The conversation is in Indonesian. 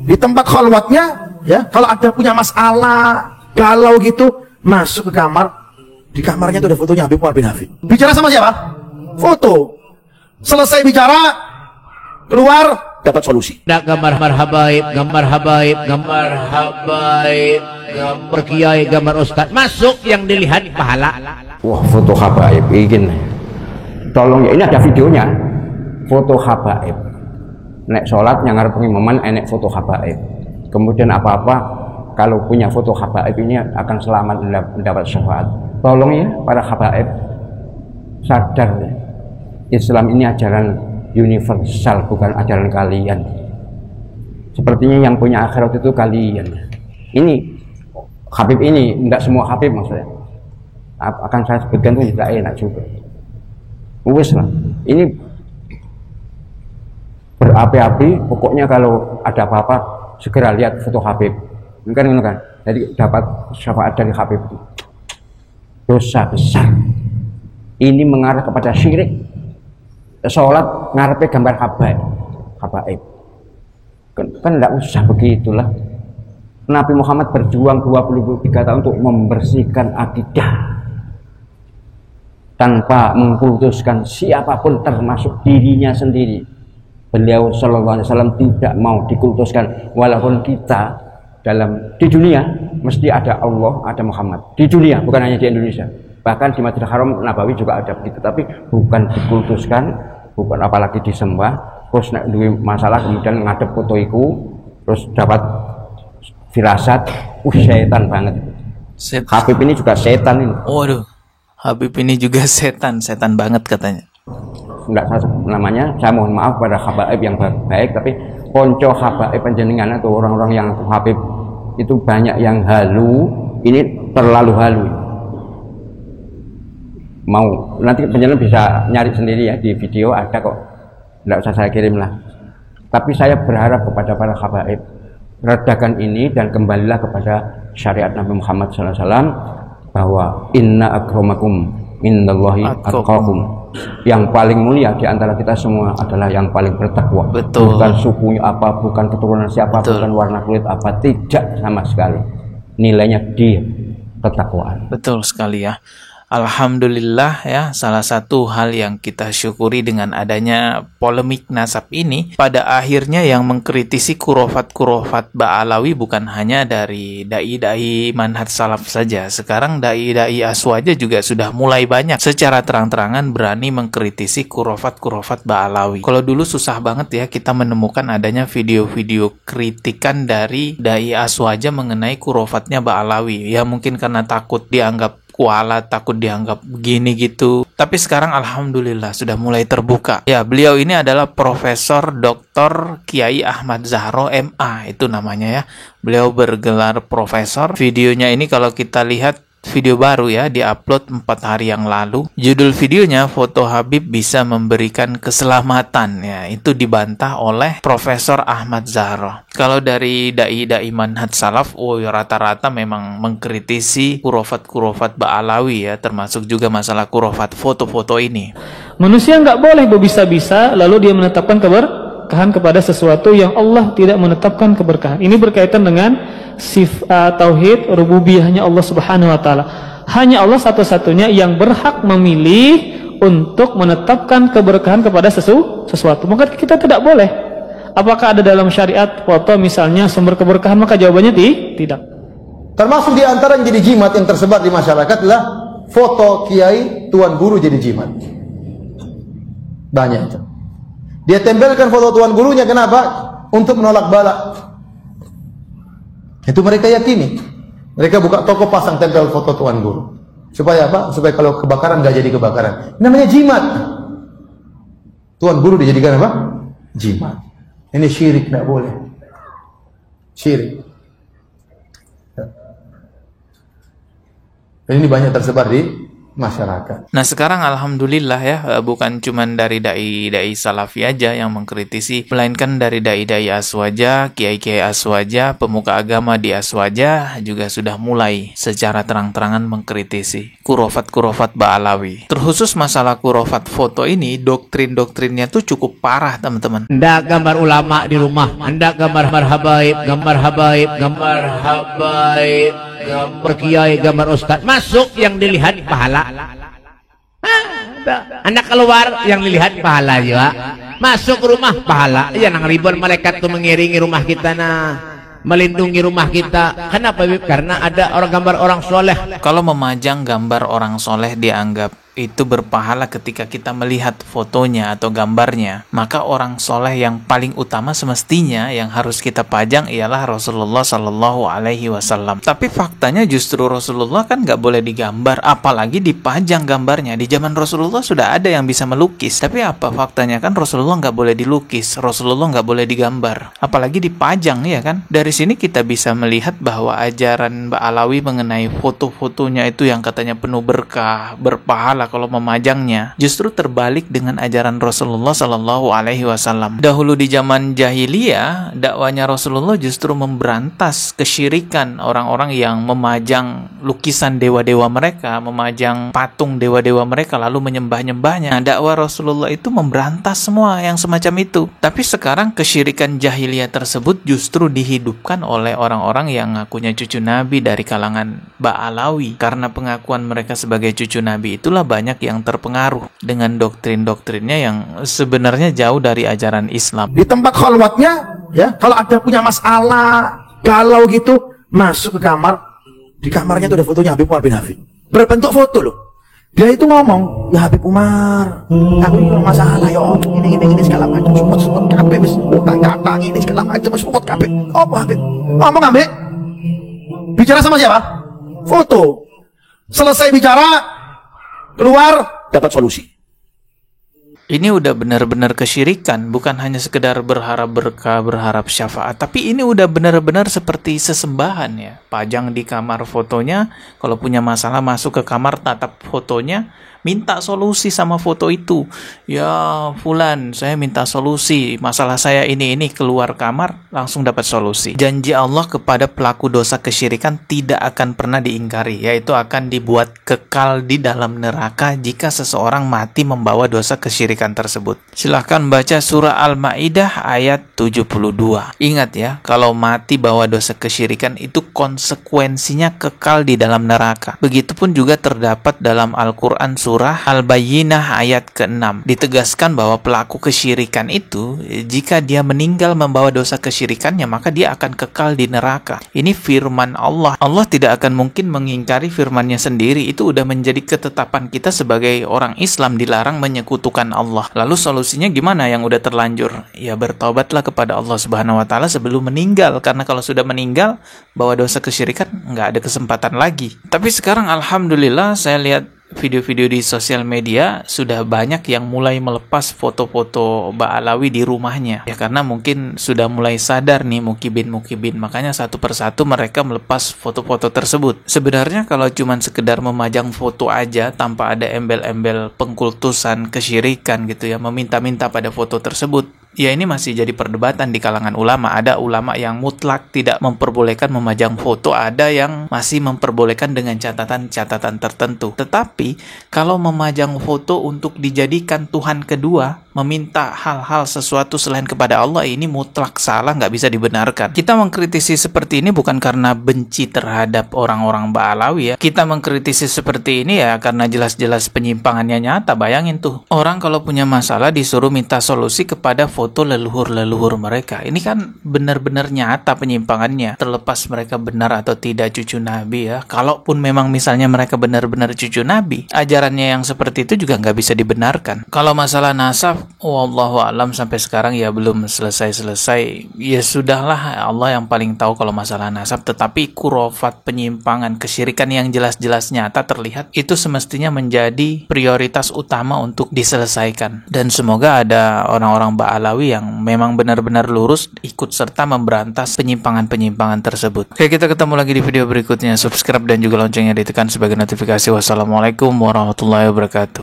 Di tempat khalwatnya, ya, kalau ada punya masalah, galau gitu, masuk ke kamar. Di kamarnya itu ada fotonya Habib Umar bin Hafid. Bicara sama siapa? Foto. Selesai bicara, keluar, dapat solusi. Gambar habaib, gambar habaib, gambar habaib, gambar kiai, gambar ustaz, masuk yang dilihat pahala. Wah, foto habaib ingin. Tolong ya, ini ada videonya. Foto habaib. Nek sholat yang ngarep pengimaman enek foto habaib. Kemudian apa-apa kalau punya foto habaib ini akan selamat mendapat syafaat. Tolong ya para habaib, sadar ya. Islam ini ajaran universal, bukan ajaran kalian. Sepertinya yang punya akhirat itu kalian. Ini Habib ini, tidak semua Habib maksudnya. Akan saya sebutkan itu tidak enak juga. Wes lah. Ini berapi-api. Pokoknya kalau ada apa-apa segera lihat foto Habib. Kan. Jadi dapat syafaat dari Habib itu. Dosa besar. Ini mengarah kepada syirik. Sholat ngarepe gambar habaib. Kan tidak usah begitulah. Nabi Muhammad berjuang 23 tahun untuk membersihkan akidah tanpa mengkultuskan siapapun termasuk dirinya sendiri. Beliau sallallahu alaihi wasallam tidak mau dikultuskan, walaupun kita di dunia mesti ada Allah, ada Muhammad. Di dunia, bukan hanya di Indonesia. Bahkan di Masjidil Haram Nabawi juga ada begitu, tapi bukan dikultuskan, bukan apalagi disembah. Terus nek duwe masalah kemudian ngadep foto iku, terus dapat firasat, setan banget. Habib ini juga setan ini. Waduh, Habib ini juga setan banget katanya. Enggak namanya, saya mohon maaf pada habaib yang baik, tapi konco habaib panjenengan atau orang-orang yang Habib itu banyak yang halu, ini terlalu halu. Mau nanti penjenengan bisa nyari sendiri ya, di video ada kok, enggak usah saya kirim lah. Tapi saya berharap kepada para habaib, redakan ini dan kembalilah kepada syariat Nabi Muhammad SAW, bahwa inna akramakum indallahi atqakum. Yang paling mulia di antara kita semua adalah yang paling bertakwa. Betul. Bukan sukunya apa, bukan keturunan siapa, betul, bukan warna kulit apa, tidak sama sekali. Nilainya di ketakwaan. Betul sekali ya. Alhamdulillah ya, salah satu hal yang kita syukuri dengan adanya polemik nasab ini, pada akhirnya yang mengkritisi kurofat Ba'alawi bukan hanya dari dai-dai manhaj salaf saja. Sekarang dai-dai aswaja juga sudah mulai banyak secara terang-terangan berani mengkritisi kurofat Ba'alawi. Kalau dulu susah banget ya kita menemukan adanya video-video kritikan dari dai aswaja mengenai kurofatnya Ba'alawi. Ya mungkin karena takut dianggap kualat, takut dianggap begini gitu. Tapi sekarang alhamdulillah sudah mulai terbuka. Ya, beliau ini adalah Profesor Dr. Kiai Ahmad Zahro MA, itu namanya ya. Beliau bergelar profesor. Videonya ini kalau kita lihat video baru ya, diupload 4 hari yang lalu. Judul videonya, foto Habib bisa memberikan keselamatan. Ya, itu dibantah oleh Profesor Ahmad Zahro. Kalau dari dai-dai manhaj salaf, rata-rata memang mengkritisi kurofat Ba'alawi ya, termasuk juga masalah kurofat foto-foto ini. Manusia nggak boleh berbisa-bisa lalu dia menetapkan keberkahan kepada sesuatu yang Allah tidak menetapkan keberkahan. Ini berkaitan dengan sifat tauhid rububiyahnya Allah Subhanahu wa taala. Hanya Allah satu-satunya yang berhak memilih untuk menetapkan keberkahan kepada sesuatu. Maka kita tidak boleh. Apakah ada dalam syariat foto misalnya sumber keberkahan? Maka jawabannya tidak. Termasuk di antara yang jadi jimat yang tersebar di masyarakat adalah foto kiai tuan guru jadi jimat. Banyak itu. Dia tempelkan foto tuan gurunya, kenapa? Untuk menolak bala. Itu mereka yakini. Mereka buka toko, pasang tempel foto tuan guru. Supaya apa? Supaya kalau kebakaran nggak jadi kebakaran. Namanya jimat. Tuan guru dijadikan apa? Jimat. Ini syirik, tidak boleh. Syirik. Dan ini banyak tersebar di masyarakat. Nah sekarang alhamdulillah ya, bukan cuman dari dai-dai salafi aja yang mengkritisi, melainkan dari dai-dai aswaja, kiai-kiai aswaja, pemuka agama di aswaja juga sudah mulai secara terang-terangan mengkritisi kurofat-kurofat Ba'alawi. Terkhusus masalah kurofat foto ini, doktrin-doktrinnya tuh cukup parah teman-teman. Hendak gambar ulama di rumah, hendak gambar habaib, gambar habaib, gambar habaib, gambar kiai, gambar ustaz, masuk yang dilihat pahala. Anak keluar yang dilihat pahala juga. Masuk rumah pahala. Ya nang ribuan malaikat tuh mengiringi rumah kita, melindungi rumah kita. Kenapa? Karena ada orang gambar orang soleh. Kalau memajang gambar orang soleh dianggap itu berpahala ketika kita melihat fotonya atau gambarnya, maka orang soleh yang paling utama semestinya yang harus kita pajang ialah Rasulullah Sallallahu Alaihi Wasallam. Tapi faktanya justru Rasulullah kan nggak boleh digambar, apalagi dipajang gambarnya. Di zaman Rasulullah sudah ada yang bisa melukis, tapi apa faktanya kan Rasulullah nggak boleh dilukis, Rasulullah nggak boleh digambar, apalagi dipajang, ya kan? Dari sini kita bisa melihat bahwa ajaran Ba'alawi mengenai foto-fotonya itu yang katanya penuh berkah, berpahala kalau memajangnya, justru terbalik dengan ajaran Rasulullah Sallallahu Alaihi Wasallam. Dahulu di zaman jahiliyah, dakwanya Rasulullah justru memberantas kesyirikan orang-orang yang memajang lukisan dewa-dewa mereka, memajang patung dewa-dewa mereka lalu menyembah-nyembahnya. Nah, dakwah Rasulullah itu memberantas semua yang semacam itu. Tapi sekarang kesyirikan jahiliyah tersebut justru dihidupkan oleh orang-orang yang ngakunya cucu Nabi dari kalangan Ba'alawi. Karena pengakuan mereka sebagai cucu Nabi itulah banyak yang terpengaruh dengan doktrin-doktrinnya yang sebenarnya jauh dari ajaran Islam. Di tempat khalwatnya, ya, kalau ada punya masalah, galau gitu, masuk ke kamar, di kamarnya tuh ada fotonya Habib Umar bin Hafid. Berbentuk foto loh. Dia itu ngomong, ya Habib Umar, aku ini masalah, ya ini segala macam, support kabeh, wis utang-utang ini segala macam, support kabeh. Apa Habib? Ngomong Habib? Bicara sama siapa? Foto. Selesai bicara, keluar dapat solusi. Ini udah benar-benar kesyirikan, bukan hanya sekedar berharap berkah, berharap syafaat, tapi ini udah benar-benar seperti sesembahan ya. Pajang di kamar fotonya, kalau punya masalah masuk ke kamar, tatap fotonya, minta solusi sama foto itu. Ya fulan, saya minta solusi, masalah saya ini, keluar kamar, langsung dapat solusi. Janji Allah kepada pelaku dosa kesyirikan tidak akan pernah diingkari, yaitu akan dibuat kekal di dalam neraka jika seseorang mati membawa dosa kesyirikan tersebut. Silahkan baca surah Al-Ma'idah ayat 72. Ingat ya, kalau mati bawa dosa kesyirikan itu konsekuensinya kekal di dalam neraka. Begitupun juga terdapat dalam Al-Quran surah Al-Bayyinah ayat ke-6. Ditegaskan bahwa pelaku kesyirikan itu, jika dia meninggal membawa dosa kesyirikannya, maka dia akan kekal di neraka. Ini firman Allah. Allah tidak akan mungkin mengingkari firman-Nya sendiri. Itu udah menjadi ketetapan kita sebagai orang Islam, dilarang menyekutukan Allah. Lalu solusinya gimana yang udah terlanjur? Ya bertobatlah kepada Allah Subhanahu wa Ta'ala sebelum meninggal, karena kalau sudah meninggal bawa dosa kesyirikan nggak ada kesempatan lagi. Tapi sekarang alhamdulillah saya lihat video-video di sosial media sudah banyak yang mulai melepas foto-foto Ba'alawi di rumahnya. Ya karena mungkin sudah mulai sadar nih mukibin, makanya satu persatu mereka melepas foto-foto tersebut. Sebenarnya kalau cuma sekedar memajang foto aja tanpa ada embel-embel pengkultusan kesyirikan gitu ya, meminta-minta pada foto tersebut, ya ini masih jadi perdebatan di kalangan ulama. Ada ulama yang mutlak tidak memperbolehkan memajang foto, ada yang masih memperbolehkan dengan catatan-catatan tertentu. Tetapi kalau memajang foto untuk dijadikan Tuhan kedua, meminta hal-hal sesuatu selain kepada Allah, ini mutlak salah, nggak bisa dibenarkan. Kita mengkritisi seperti ini bukan karena benci terhadap orang-orang Ba'alawi ya. Kita mengkritisi seperti ini ya karena jelas-jelas penyimpangannya nyata. Bayangin tuh, orang kalau punya masalah disuruh minta solusi kepada foto leluhur-leluhur mereka. Ini kan benar-benar nyata penyimpangannya. Terlepas mereka benar atau tidak cucu Nabi ya. Kalaupun memang misalnya mereka benar-benar cucu Nabi, ajarannya yang seperti itu juga nggak bisa dibenarkan. Kalau masalah nasab, wallahu alam sampai sekarang ya belum selesai-selesai. Ya sudahlah, Allah yang paling tahu kalau masalah nasab. Tetapi kurofat, penyimpangan, kesyirikan yang jelas-jelas nyata terlihat, itu semestinya menjadi prioritas utama untuk diselesaikan. Dan semoga ada orang-orang Ba'alawi yang memang benar-benar lurus ikut serta memberantas penyimpangan-penyimpangan tersebut. Oke, kita ketemu lagi di video berikutnya. Subscribe dan juga loncengnya ditekan sebagai notifikasi. Wassalamualaikum warahmatullahi wabarakatuh.